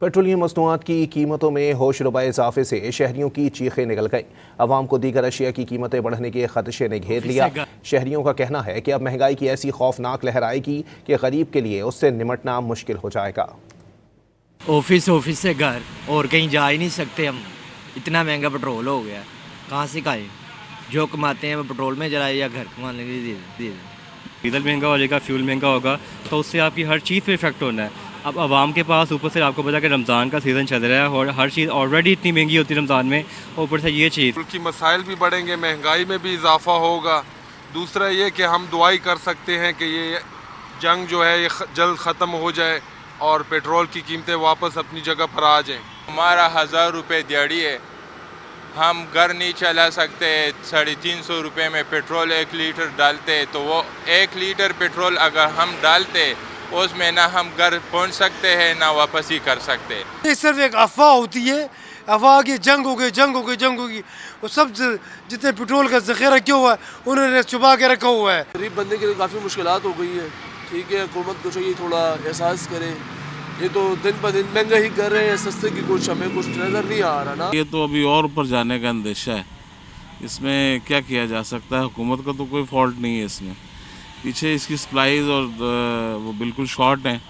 Petroleum मसनूआत की कीमतों में होश रुबा इजाफे से शहरियों की चीखें निकल गईं। अवाम को दीगर अशिया की कीमतें बढ़ने के खदशे ने घेर लिया। शहरियों का कहना है कि अब महंगाई की ऐसी खौफनाक लहर आएगी कि गरीब के लिए उससे निमटना मुश्किल हो जाएगा। ऑफिस से घर और कहीं जा ही नहीं सकते हम। इतना महंगा पेट्रोल हो गया, कहाँ से खाएं? जो कमाते हैं वो पेट्रोल में जलाए या घर कमाने के लिए दे। डीजल महंगा हो जाएगा, फ्यूल महंगा होगा तो उससे आपकी हर चीज़ पे इफेक्ट होना है। अब आवाम के पास ऊपर से आपको पता है कि रमज़ान का सीज़न चल रहा है और हर चीज़ ऑलरेडी इतनी महंगी होती है रमज़ान में, ऊपर से ये चीज़ की मसाइल भी बढ़ेंगे, महंगाई में भी इजाफा होगा। दूसरा ये कि हम दुआई कर सकते हैं कि ये जंग जो है ये जल्द ख़त्म हो जाए और पेट्रोल की कीमतें वापस अपनी जगह पर आ जाएं। हमारा 1000 रुपये दिहाड़ी है, हम घर नहीं चला सकते। 350 रुपये में पेट्रोल 1 लीटर डालते, तो वो 1 लीटर पेट्रोल अगर हम डालते उसमें ना हम घर पहुंच सकते हैं ना वापस ही कर सकते। ये सिर्फ एक अफवाह होती है, अफवाह की जंग हो गई। वो सब जितने पेट्रोल का ज़ख़ीरा क्यों हुआ है उन्होंने छुपा के रखा हुआ है। गरीब बंदे के लिए काफ़ी मुश्किलात हो गई है। ठीक है, हुकूमत को चाहिए थोड़ा एहसास करे। ये तो दिन ब दिन महंगा ही कर रहे हैं, सस्ते की कुछ हमें कुछ नज़र नहीं आ रहा ना। ये तो अभी और ऊपर जाने का अंदेशा है। इसमें क्या किया जा सकता है? हुकूमत का तो कोई फॉल्ट नहीं है इसमें, पीछे इसकी सप्लाईज और वो बिल्कुल शॉर्ट हैं।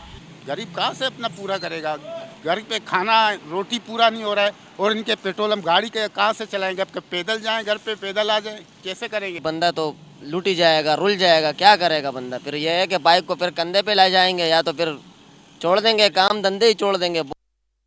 गरीब कहाँ से अपना पूरा करेगा? घर पे खाना रोटी पूरा नहीं हो रहा है और इनके पेट्रोल हम गाड़ी के कहाँ से चलाएंगे? अब पैदल जाएं, घर पे पैदल आ जाएं, कैसे करेंगे? बंदा तो लूट ही जाएगा, रुल जाएगा, क्या करेगा बंदा? फिर यह है कि बाइक को फिर कंधे पे ले जाएंगे या तो फिर छोड़ देंगे, काम धंधे ही छोड़ देंगे।